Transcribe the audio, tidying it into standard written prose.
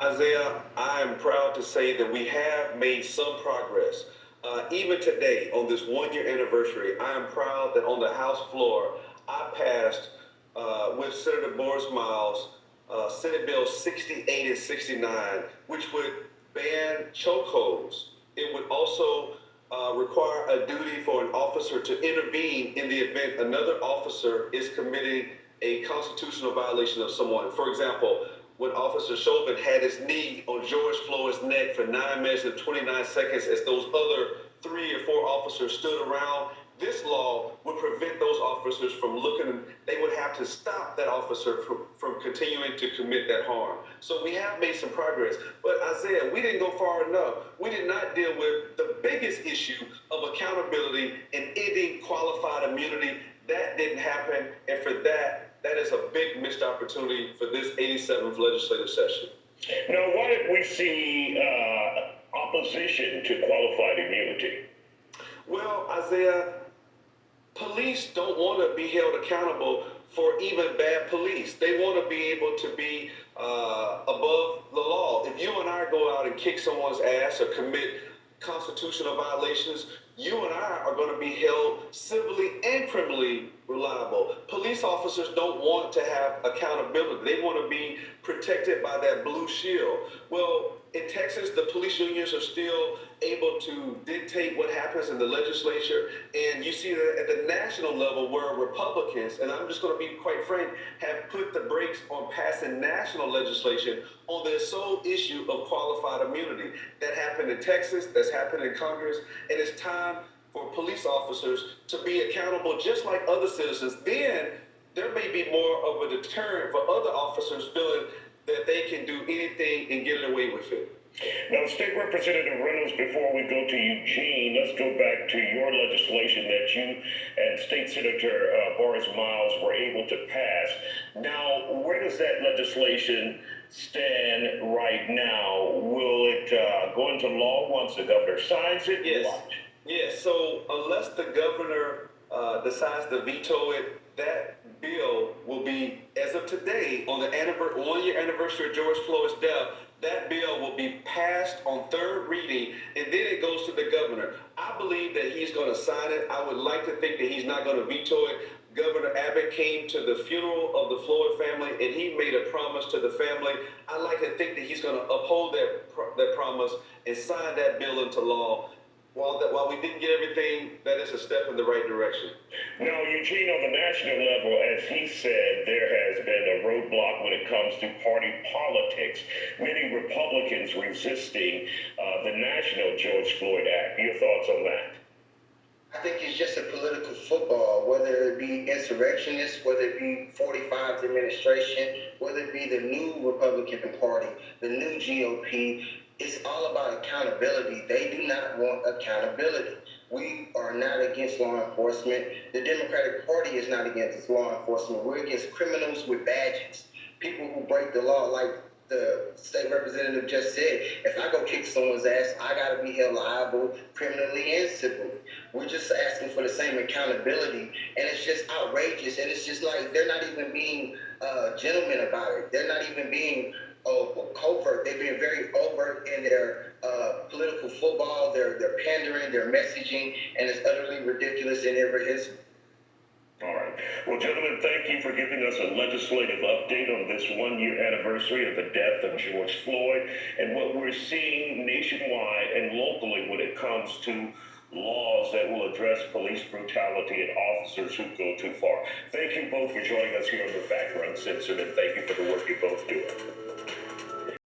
Isaiah, I am proud to say that we have made some progress. Even today, on this 1 year anniversary, I am proud that on the House floor, I passed with Senator Boris Miles Senate Bill 68 and 69, which would ban chokeholds. It would also require a duty for an officer to intervene in the event another officer is committing a constitutional violation of someone. For example, when Officer Chauvin had his knee on George Floyd's neck for 9 minutes and 29 seconds as those other 3 or 4 officers stood around, this law would prevent those officers from looking. They would have to stop that officer from continuing to commit that harm. So we have made some progress. But Isaiah, we didn't go far enough. We did not deal with the biggest issue of accountability and ending qualified immunity. That didn't happen. And for that, that is a big missed opportunity for this 87th legislative session. Now, why did we see opposition to qualified immunity? Well, Isaiah, police don't want to be held accountable for even bad police. They want to be able to be above the law. If you and I go out and kick someone's ass or commit constitutional violations, you and I are going to be held civilly and criminally reliable. Police officers don't want to have accountability. They want to be protected by that blue shield. Well, in Texas, the police unions are still able to dictate what happens in the legislature. And you see that at the national level where Republicans, and I'm just going to be quite frank, have put the brakes on passing national legislation on the sole issue of qualified immunity. That happened in Texas, that's happened in Congress, and it's time for police officers to be accountable just like other citizens. Then there may be more of a deterrent for other officers feeling that they can do anything and get away with it. Now, State Representative Reynolds, before we go to Eugene, let's go back to your legislation that you and State Senator Boris Miles were able to pass. Now, where does that legislation stand right now? Will it go into law once the governor signs it? Yes. Yes. So unless the governor decides to veto it, that bill will be, as of today, on the 1 year anniversary of George Floyd's death, that bill will be passed on third reading, and then it goes to the governor. I believe that he's going to sign it. I would like to think that he's not going to veto it. Governor Abbott came to the funeral of the Floyd family, and he made a promise to the family. I like to think that he's going to uphold that promise and sign that bill into law. While we didn't get everything, that is a step in the right direction. Now, Eugene, on the national level, as he said, there has been a roadblock when it comes to party politics. Many Republicans resisting the national George Floyd Act. Your thoughts on that? I think it's just a political football, whether it be insurrectionists, whether it be 45's administration, whether it be the new Republican Party, the new GOP. It's all about accountability. They do not want accountability. We are not against law enforcement. The Democratic Party is not against law enforcement. We're against criminals with badges, people who break the law, like the state representative just said. If I go kick someone's ass, I got to be held liable criminally and civilly. We're just asking for the same accountability, and it's just outrageous. And it's just like they're not even being gentlemen about it. They're not even being covert. They've been very overt in their political football, their pandering, their messaging, and it's utterly ridiculous and irreversible. All right. Well, gentlemen, thank you for giving us a legislative update on this 1 year anniversary of the death of George Floyd and what we're seeing nationwide and locally when it comes to laws that will address police brutality and officers who go too far. Thank you both for joining us here on The Factor Uncensored, and thank you for the work you both do.